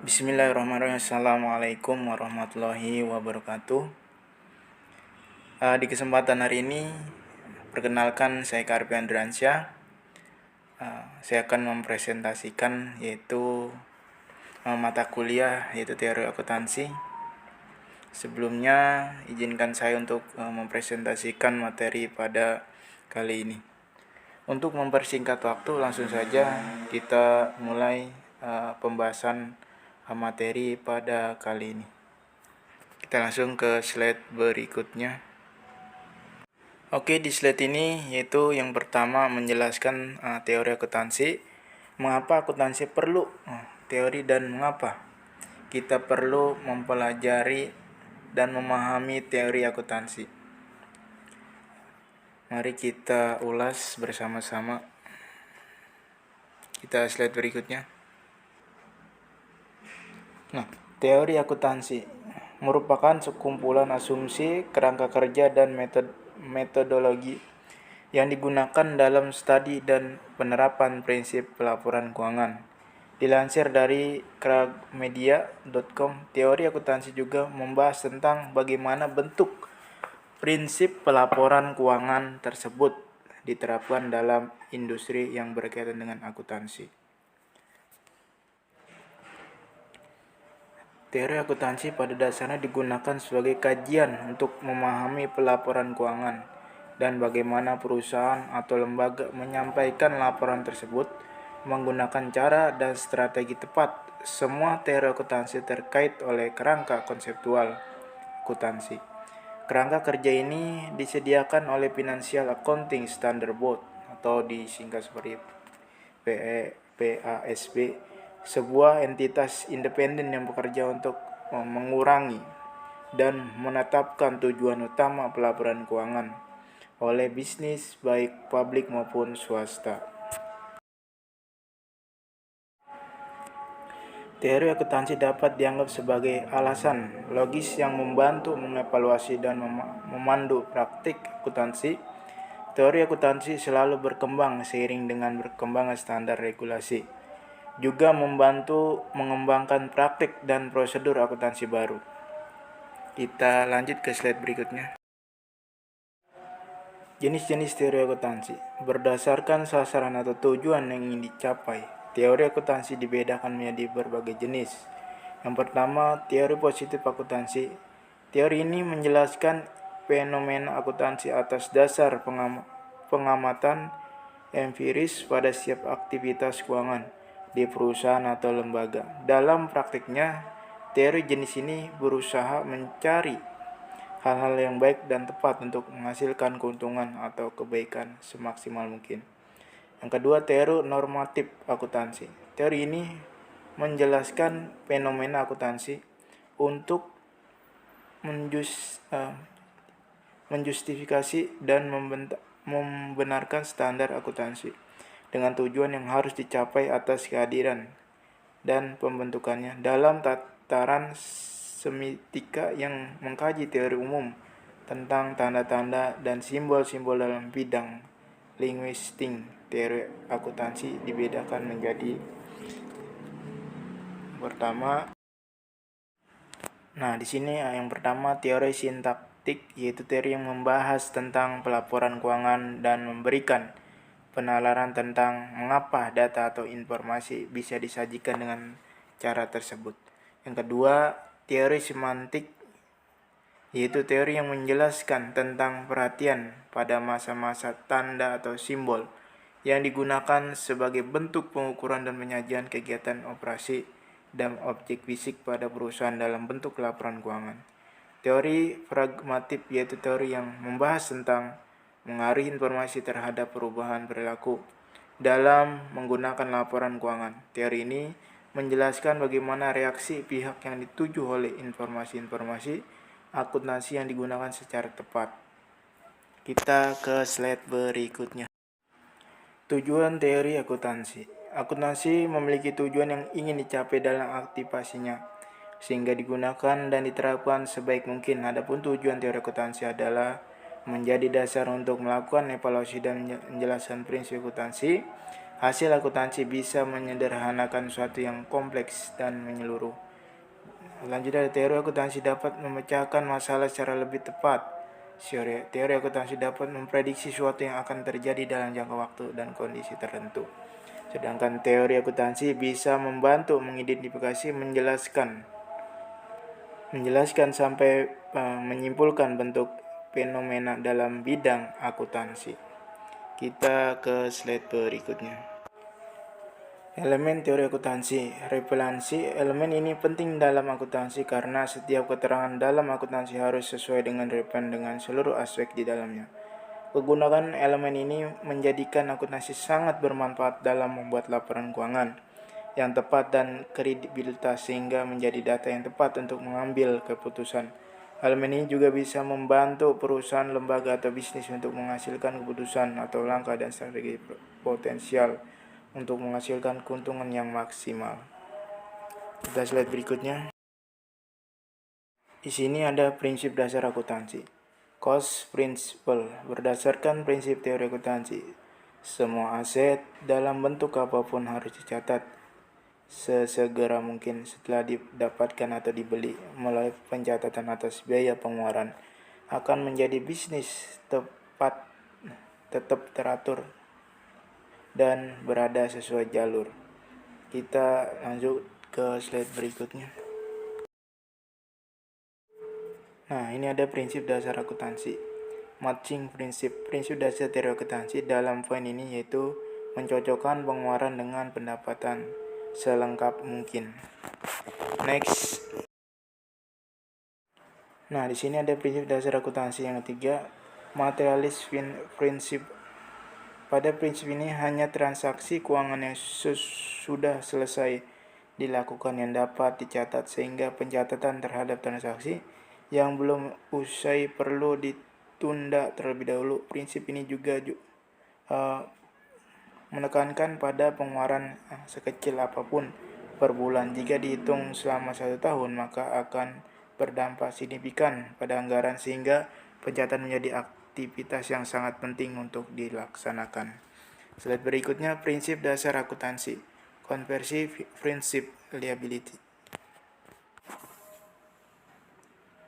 Bismillahirrahmanirrahim. Assalamualaikum warahmatullahi wabarakatuh. Di kesempatan hari ini, perkenalkan saya Karpi Andriansyah. Saya akan mempresentasikan yaitu mata kuliah yaitu teori akuntansi. Sebelumnya, izinkan saya untuk mempresentasikan materi pada kali ini. Untuk mempersingkat waktu, langsung saja kita mulai pembahasan materi pada kali ini. Kita langsung ke slide berikutnya. Oke, di slide ini yaitu yang pertama menjelaskan teori akuntansi. Mengapa akuntansi perlu teori dan mengapa kita perlu mempelajari dan memahami teori akuntansi. Mari kita ulas bersama-sama. Kita slide berikutnya. Teori akuntansi merupakan sekumpulan asumsi, kerangka kerja, dan metodologi yang digunakan dalam studi dan penerapan prinsip pelaporan keuangan. Dilansir dari kragmedia.com, teori akuntansi juga membahas tentang bagaimana bentuk prinsip pelaporan keuangan tersebut diterapkan dalam industri yang berkaitan dengan akuntansi. Teori akuntansi pada dasarnya digunakan sebagai kajian untuk memahami pelaporan keuangan dan bagaimana perusahaan atau lembaga menyampaikan laporan tersebut menggunakan cara dan strategi tepat. Semua teori akuntansi terkait oleh kerangka konseptual akuntansi. Kerangka kerja ini disediakan oleh Financial Accounting Standard Board atau disingkat seperti PASB, sebuah entitas independen yang bekerja untuk mengurangi dan menetapkan tujuan utama pelaporan keuangan oleh bisnis baik publik maupun swasta. Teori akuntansi dapat dianggap sebagai alasan logis yang membantu mengevaluasi dan memandu praktik akuntansi. Teori akuntansi selalu berkembang seiring dengan berkembangnya standar regulasi. Juga membantu mengembangkan praktik dan prosedur akuntansi baru. Kita lanjut ke slide berikutnya. Jenis-jenis teori akuntansi. Berdasarkan sasaran atau tujuan yang ingin dicapai, teori akuntansi dibedakan menjadi berbagai jenis. Yang pertama, teori positif akuntansi. Teori ini menjelaskan fenomena akuntansi atas dasar pengamatan empiris pada setiap aktivitas keuangan di perusahaan atau lembaga. Dalam praktiknya, teori jenis ini berusaha mencari hal-hal yang baik dan tepat untuk menghasilkan keuntungan atau kebaikan semaksimal mungkin. Yang kedua, teori normatif akuntansi. Teori ini menjelaskan fenomena akuntansi untuk menjustifikasi dan membenarkan standar akuntansi dengan tujuan yang harus dicapai atas kehadiran dan pembentukannya dalam tataran semiotika yang mengkaji teori umum tentang tanda-tanda dan simbol-simbol dalam bidang linguistik. Teori akuntansi dibedakan menjadi di sini yang pertama teori sintaktik, yaitu teori yang membahas tentang pelaporan keuangan dan memberikan penalaran tentang mengapa data atau informasi bisa disajikan dengan cara tersebut. Yang kedua, teori semantik, yaitu teori yang menjelaskan tentang perhatian pada masa-masa tanda atau simbol yang digunakan sebagai bentuk pengukuran dan penyajian kegiatan operasi dan objek fisik pada perusahaan dalam bentuk laporan keuangan. Teori pragmatik, yaitu teori yang membahas tentang mengaruhi informasi terhadap perubahan perilaku dalam menggunakan laporan keuangan. Teori ini menjelaskan bagaimana reaksi pihak yang dituju oleh informasi-informasi akuntansi yang digunakan secara tepat. Kita ke slide berikutnya. Tujuan teori akuntansi. Akuntansi memiliki tujuan yang ingin dicapai dalam aktivasinya, sehingga digunakan dan diterapkan sebaik mungkin. Adapun tujuan teori akuntansi adalah menjadi dasar untuk melakukan evaluasi dan menjelaskan prinsip akuntansi Hasil akuntansi bisa menyederhanakan sesuatu yang kompleks dan menyeluruh. Lanjut dari teori akuntansi dapat memecahkan masalah secara lebih tepat. Teori akuntansi dapat memprediksi sesuatu yang akan terjadi dalam jangka waktu dan kondisi tertentu. Sedangkan teori akuntansi bisa membantu mengidentifikasi, menjelaskan sampai menyimpulkan bentuk fenomena dalam bidang akuntansi. Kita ke slide berikutnya. Elemen teori akuntansi. Relevansi elemen ini penting dalam akuntansi karena setiap keterangan dalam akuntansi harus sesuai dengan relevan dengan seluruh aspek di dalamnya. Kegunaan elemen ini menjadikan akuntansi sangat bermanfaat dalam membuat laporan keuangan yang tepat dan kredibilitas sehingga menjadi data yang tepat untuk mengambil keputusan. Elemen ini juga bisa membantu perusahaan, lembaga, atau bisnis untuk menghasilkan keputusan atau langkah dan strategi potensial untuk menghasilkan keuntungan yang maksimal. Kita slide berikutnya. Di sini ada prinsip dasar akuntansi. Cost principle. Berdasarkan prinsip teori akuntansi, semua aset dalam bentuk apapun harus dicatat sesegera mungkin setelah didapatkan atau dibeli. Melalui pencatatan atas biaya pengeluaran akan menjadi bisnis tetap teratur dan berada sesuai jalur. Kita lanjut ke slide berikutnya. Nah, ini ada prinsip dasar akuntansi. Matching prinsip. Prinsip dasar teori akuntansi dalam poin ini yaitu mencocokkan pengeluaran dengan pendapatan selengkap mungkin. Next. Nah, di sini ada prinsip dasar akuntansi yang ketiga, materialis prinsip. Pada prinsip ini hanya transaksi keuangan yang sudah selesai dilakukan yang dapat dicatat sehingga pencatatan terhadap transaksi yang belum usai perlu ditunda terlebih dahulu. Prinsip ini juga menekankan pada pengeluaran sekecil apapun per bulan. Jika dihitung selama 1 tahun maka akan berdampak signifikan pada anggaran sehingga pencatatan menjadi aktivitas yang sangat penting untuk dilaksanakan. Slide berikutnya, prinsip dasar akuntansi. Konversi prinsip liability.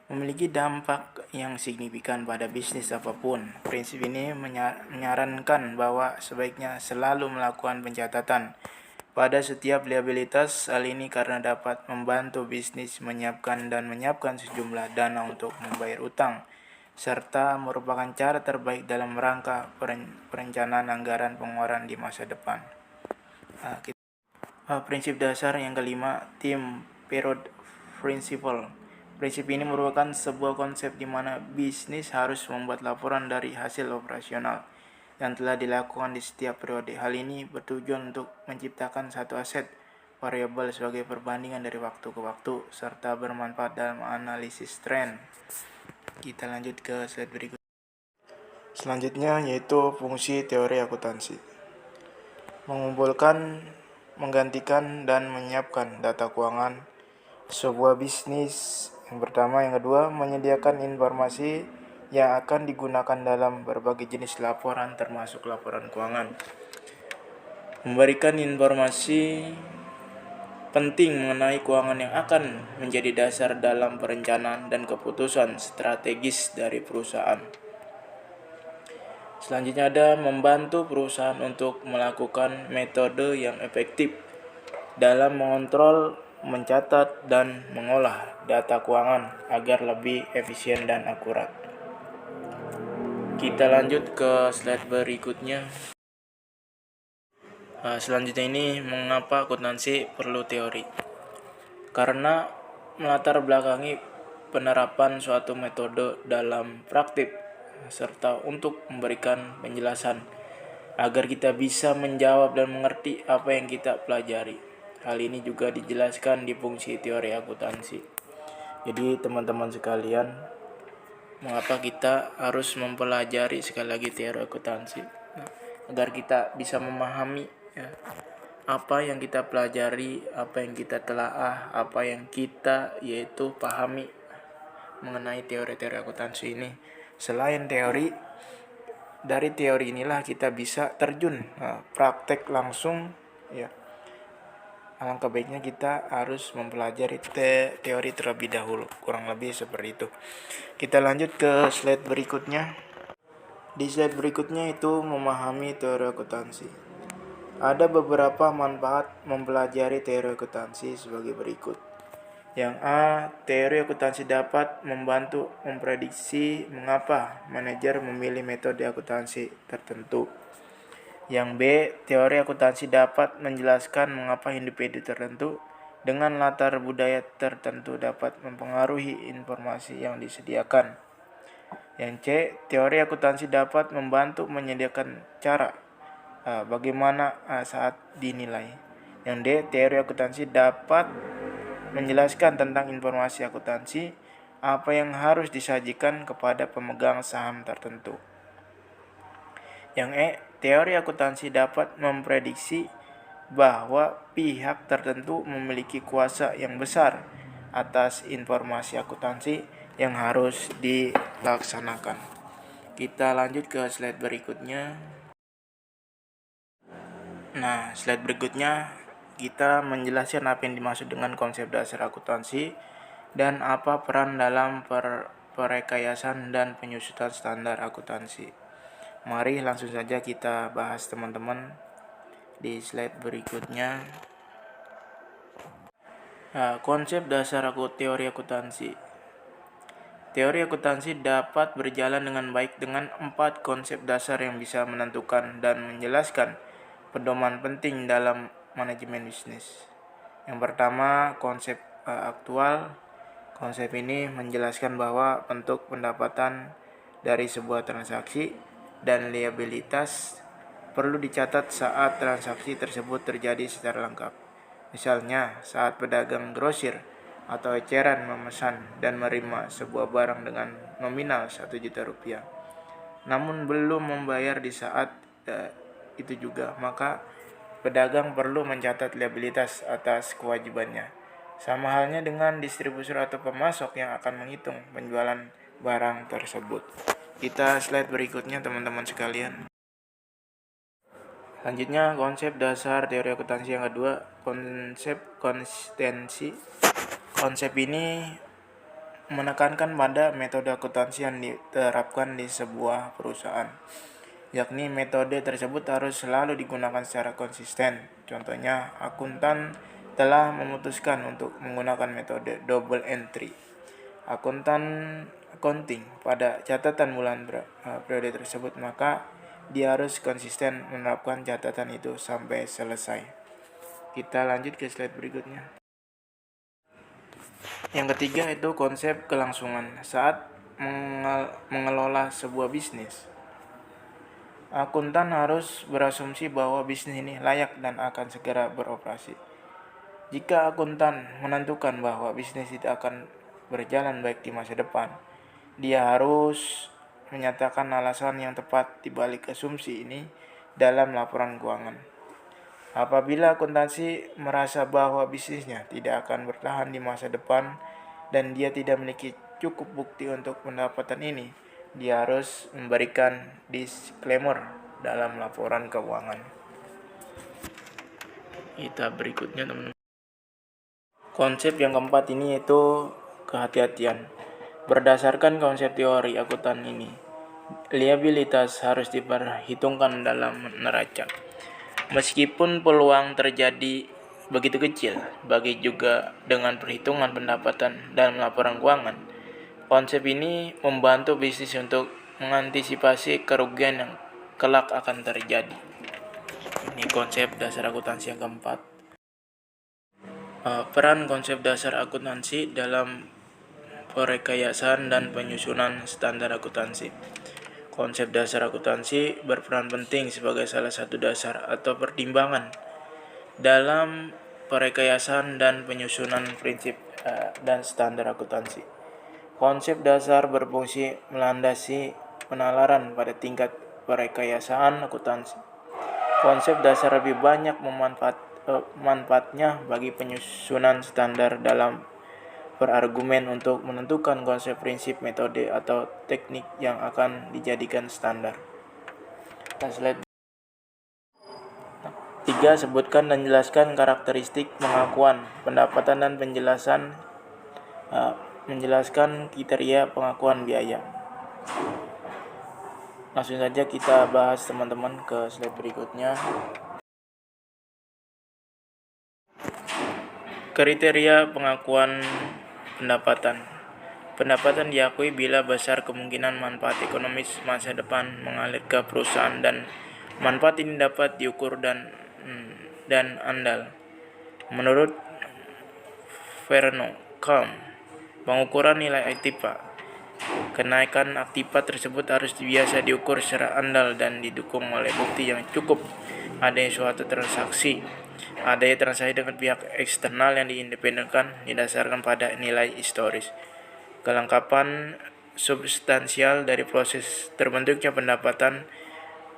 Memiliki dampak yang signifikan pada bisnis apapun. Prinsip ini menyarankan bahwa sebaiknya selalu melakukan pencatatan pada setiap liabilitas. Hal ini karena dapat membantu bisnis menyiapkan sejumlah dana untuk membayar utang, serta merupakan cara terbaik dalam rangka perencanaan anggaran pengeluaran di masa depan. Prinsip dasar yang kelima, time period principle. Prinsip ini merupakan sebuah konsep di mana bisnis harus membuat laporan dari hasil operasional yang telah dilakukan di setiap periode. Hal ini bertujuan untuk menciptakan satu aset variabel sebagai perbandingan dari waktu ke waktu serta bermanfaat dalam analisis tren. Kita lanjut ke slide berikut. Selanjutnya yaitu fungsi teori akuntansi. Mengumpulkan, menggantikan, dan menyiapkan data keuangan sebuah bisnis. Yang pertama, yang kedua, menyediakan informasi yang akan digunakan dalam berbagai jenis laporan termasuk laporan keuangan. Memberikan informasi penting mengenai keuangan yang akan menjadi dasar dalam perencanaan dan keputusan strategis dari perusahaan. Selanjutnya ada membantu perusahaan untuk melakukan metode yang efektif dalam mengontrol, mencatat, dan mengolah data keuangan agar lebih efisien dan akurat. Kita lanjut ke slide berikutnya. Selanjutnya ini mengapa akuntansi perlu teori. Karena melatar belakangi penerapan suatu metode dalam praktik serta untuk memberikan penjelasan agar kita bisa menjawab dan mengerti apa yang kita pelajari. Hal ini juga dijelaskan di fungsi teori akuntansi. Jadi teman-teman sekalian, mengapa kita harus mempelajari sekali lagi teori akuntansi? Agar kita bisa memahami apa yang kita pelajari, apa yang kita telaah, apa yang kita yaitu pahami mengenai teori-teori akuntansi ini. Selain teori, Dari teori inilah kita bisa terjun praktek langsung ya. Alangkah baiknya kita harus mempelajari teori terlebih dahulu, kurang lebih seperti itu. Kita lanjut ke slide berikutnya. Di slide berikutnya itu memahami teori akuntansi. Ada beberapa manfaat mempelajari teori akuntansi sebagai berikut. Yang A, teori akuntansi dapat membantu memprediksi mengapa manajer memilih metode akuntansi tertentu. Yang B, teori akuntansi dapat menjelaskan mengapa individu tertentu dengan latar budaya tertentu dapat mempengaruhi informasi yang disediakan. Yang C, teori akuntansi dapat membantu menyediakan cara bagaimana saat dinilai. Yang D, teori akuntansi dapat menjelaskan tentang informasi akuntansi apa yang harus disajikan kepada pemegang saham tertentu. Yang E, teori akuntansi dapat memprediksi bahwa pihak tertentu memiliki kuasa yang besar atas informasi akuntansi yang harus dilaksanakan. Kita lanjut ke slide berikutnya. Nah, slide berikutnya kita menjelaskan apa yang dimaksud dengan konsep dasar akuntansi dan apa peran dalam perekayasan dan penyusunan standar akuntansi. Mari langsung saja kita bahas teman-teman di slide berikutnya. Konsep dasar teori akuntansi. Teori akuntansi dapat berjalan dengan baik dengan 4 konsep dasar yang bisa menentukan dan menjelaskan pedoman penting dalam manajemen bisnis. Yang pertama, konsep aktual. Konsep ini menjelaskan bahwa bentuk pendapatan dari sebuah transaksi dan liabilitas perlu dicatat saat transaksi tersebut terjadi secara lengkap. Misalnya, saat pedagang grosir atau eceran memesan dan menerima sebuah barang dengan nominal 1 juta rupiah, namun belum membayar di saat itu juga, maka pedagang perlu mencatat liabilitas atas kewajibannya. Sama halnya dengan distributor atau pemasok yang akan menghitung penjualan barang tersebut. Kita slide berikutnya teman-teman sekalian. Selanjutnya konsep dasar teori akuntansi yang kedua, konsep konsistensi. Konsep ini menekankan pada metode akuntansi yang diterapkan di sebuah perusahaan, yakni metode tersebut harus selalu digunakan secara konsisten. Contohnya, akuntan telah memutuskan untuk menggunakan metode double entry accounting pada catatan bulan periode tersebut, maka dia harus konsisten menerapkan catatan itu sampai selesai. Kita lanjut ke slide berikutnya. Yang ketiga itu konsep kelangsungan. Saat mengelola sebuah bisnis, akuntan harus berasumsi bahwa bisnis ini layak dan akan segera beroperasi. Jika akuntan menentukan bahwa bisnis itu akan berjalan baik di masa depan, dia harus menyatakan alasan yang tepat di balik asumsi ini dalam laporan keuangan. Apabila akuntansi merasa bahwa bisnisnya tidak akan bertahan di masa depan dan dia tidak memiliki cukup bukti untuk pendapatan ini, dia harus memberikan disclaimer dalam laporan keuangan. Kita berikutnya teman-teman. Konsep yang keempat ini yaitu kehati-hatian. Berdasarkan konsep teori akuntan ini, liabilitas harus diperhitungkan dalam neraca. Meskipun peluang terjadi begitu kecil, bagi juga dengan perhitungan pendapatan dalam laporan keuangan. Konsep ini membantu bisnis untuk mengantisipasi kerugian yang kelak akan terjadi. Ini konsep dasar akuntansi yang keempat. Peran konsep dasar akuntansi dalam perekayasan dan penyusunan standar akuntansi. Konsep dasar akuntansi berperan penting sebagai salah satu dasar atau pertimbangan dalam perekayasan dan penyusunan prinsip dan standar akuntansi. Konsep dasar berfungsi melandasi penalaran pada tingkat perekayasaan akuntansi. Konsep dasar lebih banyak manfaatnya bagi penyusunan standar dalam berargumen untuk menentukan konsep, prinsip, metode, atau teknik yang akan dijadikan standar. Slide 3. Sebutkan dan jelaskan karakteristik pengakuan pendapatan dan menjelaskan kriteria pengakuan biaya. Langsung saja kita bahas teman-teman ke slide berikutnya. Kriteria pengakuan pendapatan. Pendapatan diakui bila besar kemungkinan manfaat ekonomis masa depan mengalir ke perusahaan dan manfaat ini dapat diukur dan andal. Menurut Verno Kalm, pengukuran nilai aktiva. Kenaikan aktiva tersebut harus biasa diukur secara andal dan didukung oleh bukti yang cukup adanya suatu transaksi dengan pihak eksternal yang diindependenkan didasarkan pada nilai historis. Kelengkapan substansial dari proses terbentuknya pendapatan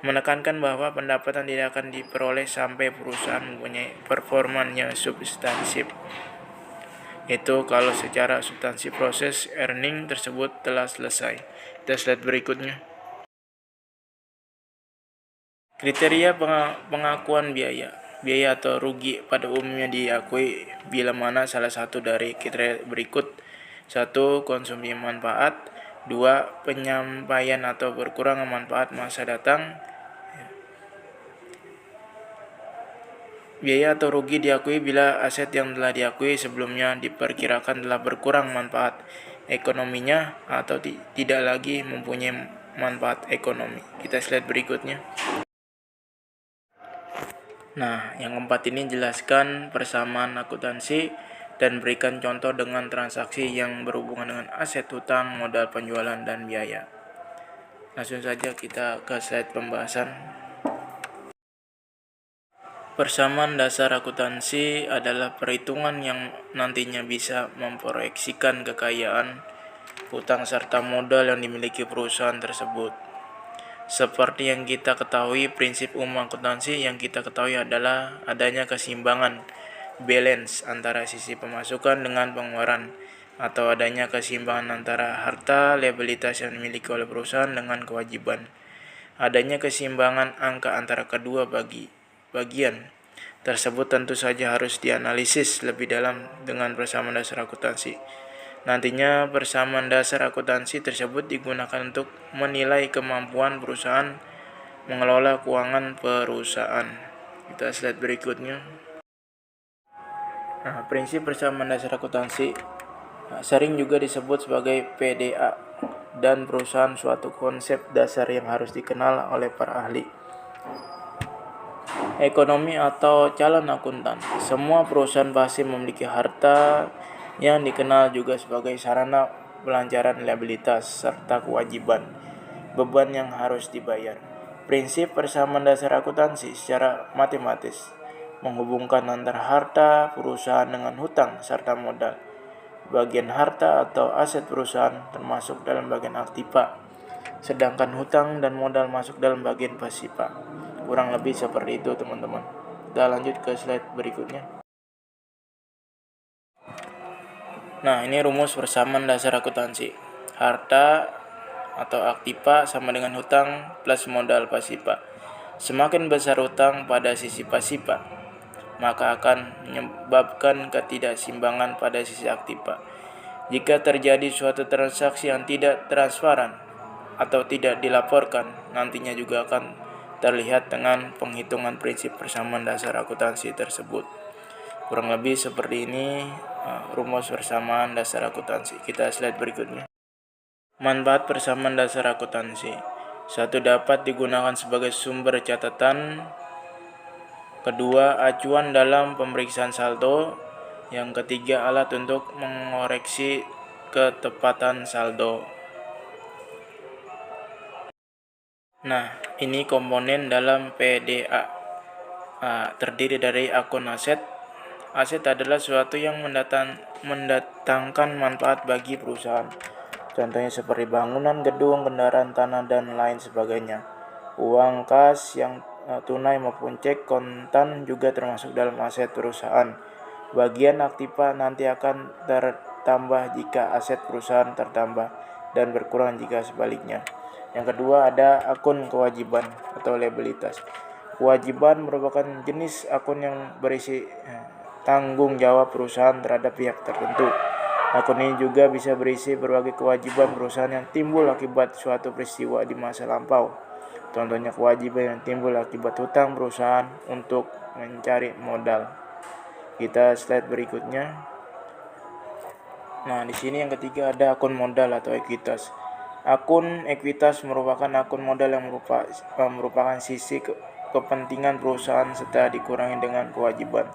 menekankan bahwa pendapatan tidak akan diperoleh sampai perusahaan mempunyai performanya substansif. Itu kalau secara substansi proses earning tersebut telah selesai. Kita slide berikutnya. Kriteria pengakuan biaya. Biaya atau rugi pada umumnya diakui bila mana salah satu dari kriteria berikut. 1. Konsumsi manfaat. 2. Penyampaian atau berkurang manfaat masa datang. Biaya atau rugi diakui bila aset yang telah diakui sebelumnya diperkirakan telah berkurang manfaat ekonominya atau tidak lagi mempunyai manfaat ekonomi. Kita slide berikutnya. Nah, yang keempat ini jelaskan persamaan akuntansi dan berikan contoh dengan transaksi yang berhubungan dengan aset, hutang, modal penjualan, dan biaya. Langsung saja kita ke slide pembahasan. Persamaan dasar akuntansi adalah perhitungan yang nantinya bisa memproyeksikan kekayaan, hutang, serta modal yang dimiliki perusahaan tersebut. Seperti yang kita ketahui, prinsip umum akuntansi yang kita ketahui adalah adanya keseimbangan, balance antara sisi pemasukan dengan pengeluaran, atau adanya keseimbangan antara harta, liabilitas yang dimiliki oleh perusahaan dengan kewajiban. Adanya keseimbangan angka antara kedua bagian tersebut tentu saja harus dianalisis lebih dalam dengan persamaan dasar akuntansi. Nantinya persamaan dasar akuntansi tersebut digunakan untuk menilai kemampuan perusahaan mengelola keuangan perusahaan. Kita slide berikutnya. Nah, prinsip persamaan dasar akuntansi sering juga disebut sebagai PDA dan perusahaan suatu konsep dasar yang harus dikenal oleh para ahli ekonomi atau calon akuntan. Semua perusahaan pasti memiliki harta yang dikenal juga sebagai sarana pelancaran liabilitas serta kewajiban beban yang harus dibayar. Prinsip persamaan dasar akuntansi secara matematis menghubungkan antara harta perusahaan dengan hutang serta modal. Bagian harta atau aset perusahaan termasuk dalam bagian aktiva, sedangkan hutang dan modal masuk dalam bagian pasiva. Kurang lebih seperti itu, teman-teman. Kita lanjut ke slide berikutnya. Nah, ini rumus persamaan dasar akuntansi. Harta atau aktiva sama dengan hutang plus modal pasiva. Semakin besar hutang pada sisi pasiva, maka akan menyebabkan ketidakseimbangan pada sisi aktiva. Jika terjadi suatu transaksi yang tidak transparan atau tidak dilaporkan, nantinya juga akan terlihat dengan penghitungan prinsip persamaan dasar akuntansi tersebut. Kurang lebih seperti ini rumus persamaan dasar akuntansi. Kita slide berikutnya. Manfaat persamaan dasar akuntansi. 1. Dapat digunakan sebagai sumber catatan. 2. Acuan dalam pemeriksaan saldo. Yang 3. Alat untuk mengoreksi ketepatan saldo. Nah, ini komponen dalam PDA. Terdiri dari akun aset. Aset adalah sesuatu yang mendatangkan manfaat bagi perusahaan. Contohnya seperti bangunan, gedung, kendaraan, tanah, dan lain sebagainya. Uang kas yang tunai maupun cek kontan juga termasuk dalam aset perusahaan. Bagian aktiva nanti akan tertambah jika aset perusahaan tertambah dan berkurang jika sebaliknya. Yang kedua ada akun kewajiban atau liabilitas. Kewajiban merupakan jenis akun yang berisi tanggung jawab perusahaan terhadap pihak tertentu. Akun ini juga bisa berisi berbagai kewajiban perusahaan yang timbul akibat suatu peristiwa di masa lampau. Contohnya kewajiban yang timbul akibat hutang perusahaan untuk mencari modal. Kita slide berikutnya. Nah, di sini yang ketiga ada akun modal atau ekuitas. Akun ekuitas merupakan akun modal yang merupakan sisi kepentingan perusahaan serta dikurangi dengan kewajiban.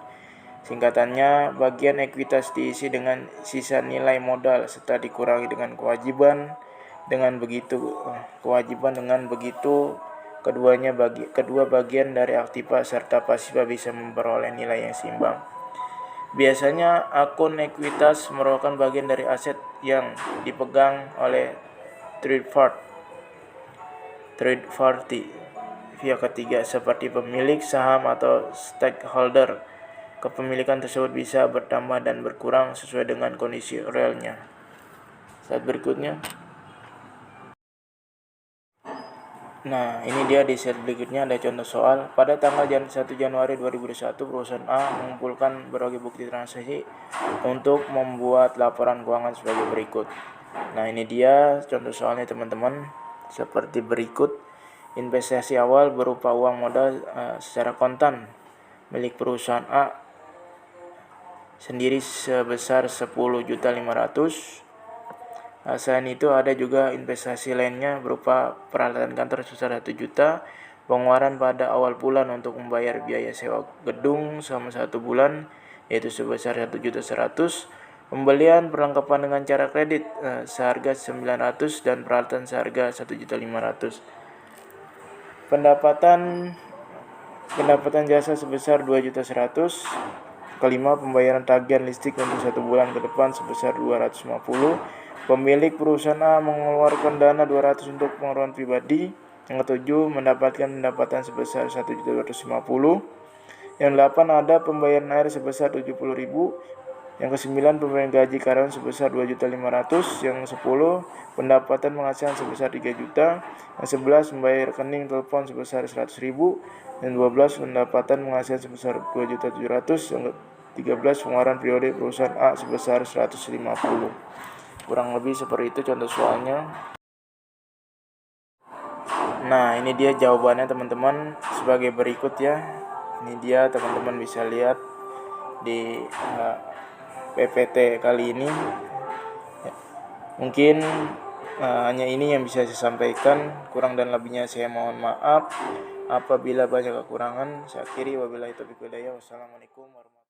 Singkatannya, bagian ekuitas diisi dengan sisa nilai modal serta dikurangi dengan kewajiban. Dengan begitu, kedua bagian dari aktiva serta pasiva bisa memperoleh nilai yang seimbang. Biasanya akun ekuitas merupakan bagian dari aset yang dipegang oleh third party pihak ketiga seperti pemilik saham atau stakeholder. Kepemilikan tersebut bisa bertambah dan berkurang sesuai dengan kondisi realnya. Slide berikutnya. Nah, ini dia di slide berikutnya ada contoh soal. Pada tanggal 1 Januari 2021, perusahaan A mengumpulkan berbagai bukti transaksi untuk membuat laporan keuangan sebagai berikut. Nah, ini dia contoh soalnya teman-teman. Seperti berikut. Investasi awal berupa uang modal secara kontan milik perusahaan A sendiri sebesar 10.500.000. Selain itu ada juga investasi lainnya berupa peralatan kantor sebesar 1 juta, pengeluaran pada awal bulan untuk membayar biaya sewa gedung selama 1 bulan yaitu sebesar 1.100.000, pembelian perlengkapan dengan cara kredit seharga 900 dan peralatan seharga 1.500.000. Pendapatan jasa sebesar 2.100.000. Kelima, pembayaran tagihan listrik untuk 1 bulan ke depan sebesar 250. Pemilik perusahaan A mengeluarkan dana 200 untuk pengeluaran pribadi. Yang ketujuh, mendapatkan pendapatan sebesar 1.250. Yang delapan, ada pembayaran air sebesar 70.000. Yang kesembilan, pembayaran gaji karyawan sebesar 2.500.000. Yang 10, pendapatan penghasilan sebesar 3 juta. Yang 11, membayar rekening telepon sebesar 100.000. Yang 12, pendapatan penghasilan sebesar 2.700.000. Yang 13, pengeluaran periode perusahaan A sebesar 150. Kurang lebih seperti itu contoh soalnya. Nah, ini dia jawabannya teman-teman sebagai berikut ya. Ini dia teman-teman bisa lihat di PPT kali ini. Mungkin hanya ini yang bisa saya sampaikan. Kurang dan lebihnya saya mohon maaf. Apabila banyak kekurangan, saya akhiri. Wabillahi taufiq wal hidayah. Wassalamualaikum warahmatullahi wabarakatuh.